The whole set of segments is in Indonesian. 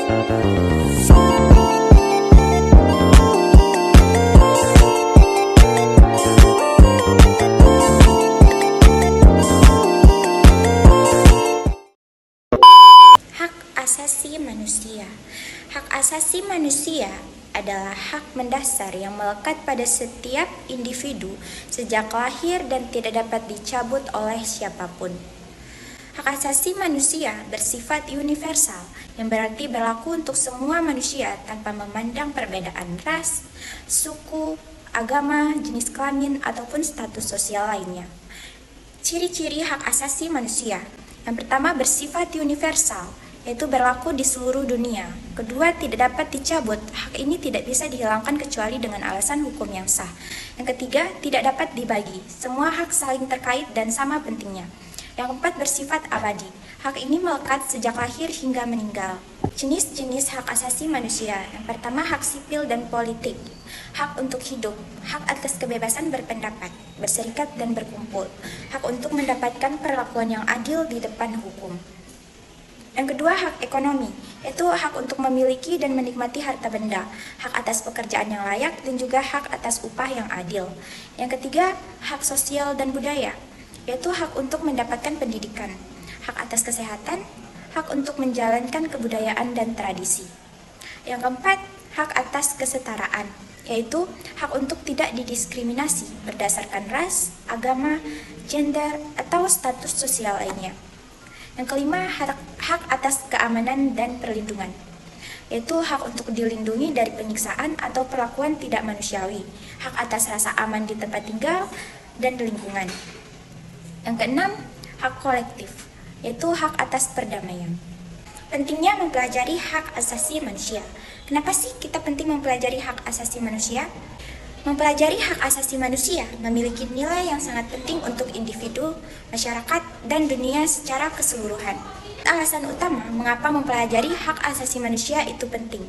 Hak asasi manusia. Hak asasi manusia adalah hak mendasar yang melekat pada setiap individu sejak lahir dan tidak dapat dicabut oleh siapapun. Hak asasi manusia bersifat universal, yang berarti berlaku untuk semua manusia tanpa memandang perbedaan ras, suku, agama, jenis kelamin, ataupun status sosial lainnya. Ciri-ciri hak asasi manusia. Yang pertama, bersifat universal, yaitu berlaku di seluruh dunia. Kedua, tidak dapat dicabut. Hak ini tidak bisa dihilangkan kecuali dengan alasan hukum yang sah. Yang ketiga, tidak dapat dibagi. Semua hak saling terkait dan sama pentingnya. Yang keempat, bersifat abadi. Hak ini melekat sejak lahir hingga meninggal. Jenis-jenis hak asasi manusia. Yang pertama, hak sipil dan politik. Hak untuk hidup, hak atas kebebasan berpendapat, berserikat dan berkumpul. Hak untuk mendapatkan perlakuan yang adil di depan hukum. Yang kedua, hak ekonomi, yaitu hak untuk memiliki dan menikmati harta benda, hak atas pekerjaan yang layak, dan juga hak atas upah yang adil. Yang ketiga, hak sosial dan budaya, yaitu hak untuk mendapatkan pendidikan, hak atas kesehatan, hak untuk menjalankan kebudayaan dan tradisi. Yang keempat, hak atas kesetaraan, yaitu hak untuk tidak didiskriminasi berdasarkan ras, agama, gender, atau status sosial lainnya. Yang kelima, hak atas keamanan dan perlindungan, yaitu hak untuk dilindungi dari penyiksaan atau perlakuan tidak manusiawi, hak atas rasa aman di tempat tinggal dan lingkungan. Yang keenam, hak kolektif, yaitu hak atas perdamaian. Pentingnya mempelajari hak asasi manusia. Kenapa sih kita penting mempelajari hak asasi manusia? Mempelajari hak asasi manusia memiliki nilai yang sangat penting untuk individu, masyarakat, dan dunia secara keseluruhan. Alasan utama mengapa mempelajari hak asasi manusia itu penting.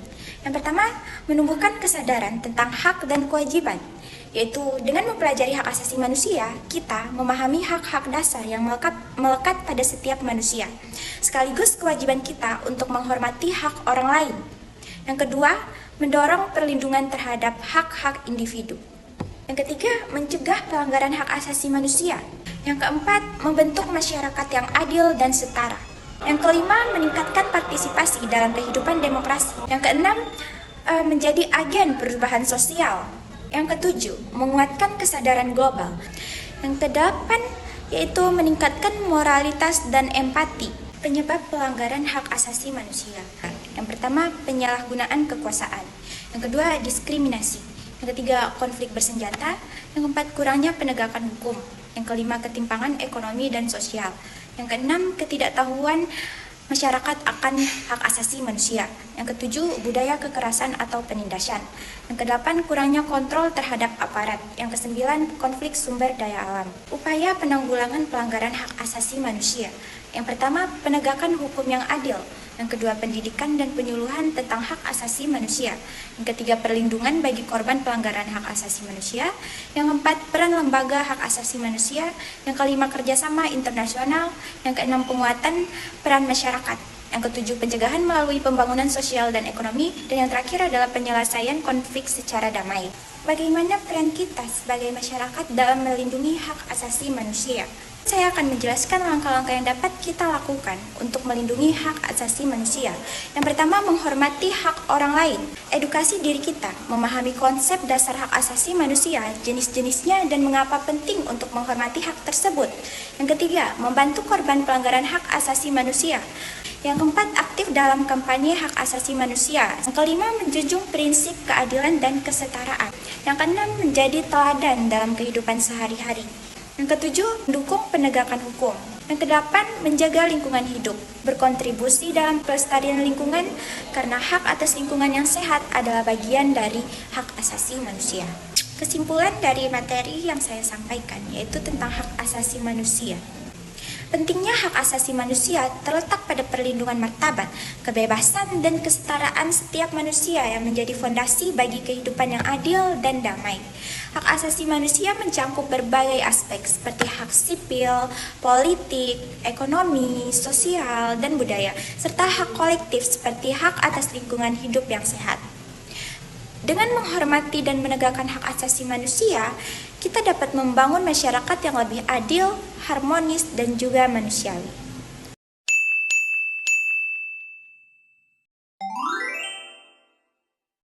Yang pertama, menumbuhkan kesadaran tentang hak dan kewajiban, yaitu dengan mempelajari hak asasi manusia, kita memahami hak-hak dasar yang melekat pada setiap manusia, sekaligus kewajiban kita untuk menghormati hak orang lain. Yang kedua, mendorong perlindungan terhadap hak-hak individu. Yang ketiga, mencegah pelanggaran hak asasi manusia. Yang keempat, membentuk masyarakat yang adil dan setara. Yang kelima, meningkatkan partisipasi dalam kehidupan demokrasi. Yang keenam, menjadi agen perubahan sosial. Yang ketujuh, menguatkan kesadaran global. Yang kedelapan, yaitu meningkatkan moralitas dan empati. Penyebab pelanggaran hak asasi manusia. Yang pertama, penyalahgunaan kekuasaan. Yang kedua, diskriminasi. Yang ketiga, konflik bersenjata. Yang keempat, kurangnya penegakan hukum. Yang kelima, ketimpangan ekonomi dan sosial. Yang keenam, ketidaktahuan masyarakat akan hak asasi manusia. Yang ketujuh, budaya kekerasan atau penindasan. Yang kedelapan, kurangnya kontrol terhadap aparat. Yang kesembilan, konflik sumber daya alam. Upaya penanggulangan pelanggaran hak asasi manusia. Yang pertama, penegakan hukum yang adil. Yang kedua, pendidikan dan penyuluhan tentang hak asasi manusia. Yang ketiga, perlindungan bagi korban pelanggaran hak asasi manusia. Yang keempat, peran lembaga hak asasi manusia. Yang kelima, kerjasama internasional. Yang keenam, penguatan peran masyarakat. Yang ketujuh, pencegahan melalui pembangunan sosial dan ekonomi. Dan yang terakhir adalah penyelesaian konflik secara damai. Bagaimana peran kita sebagai masyarakat dalam melindungi hak asasi manusia? Saya akan menjelaskan langkah-langkah yang dapat kita lakukan untuk melindungi hak asasi manusia. Yang pertama, menghormati hak orang lain. Edukasi diri kita, memahami konsep dasar hak asasi manusia, jenis-jenisnya, dan mengapa penting untuk menghormati hak tersebut. Yang ketiga, membantu korban pelanggaran hak asasi manusia. Yang keempat, aktif dalam kampanye hak asasi manusia. Yang kelima, menjunjung prinsip keadilan dan kesetaraan. Yang keenam, menjadi teladan dalam kehidupan sehari-hari. Yang ketujuh, mendukung penegakan hukum. Yang kedelapan, menjaga lingkungan hidup, berkontribusi dalam pelestarian lingkungan karena hak atas lingkungan yang sehat adalah bagian dari hak asasi manusia. Kesimpulan dari materi yang saya sampaikan yaitu tentang hak asasi manusia. Pentingnya hak asasi manusia terletak pada perlindungan martabat, kebebasan, dan kesetaraan setiap manusia yang menjadi fondasi bagi kehidupan yang adil dan damai. Hak asasi manusia mencakup berbagai aspek seperti hak sipil, politik, ekonomi, sosial, dan budaya, serta hak kolektif seperti hak atas lingkungan hidup yang sehat. Dengan menghormati dan menegakkan hak asasi manusia, kita dapat membangun masyarakat yang lebih adil, harmonis, dan juga manusiawi.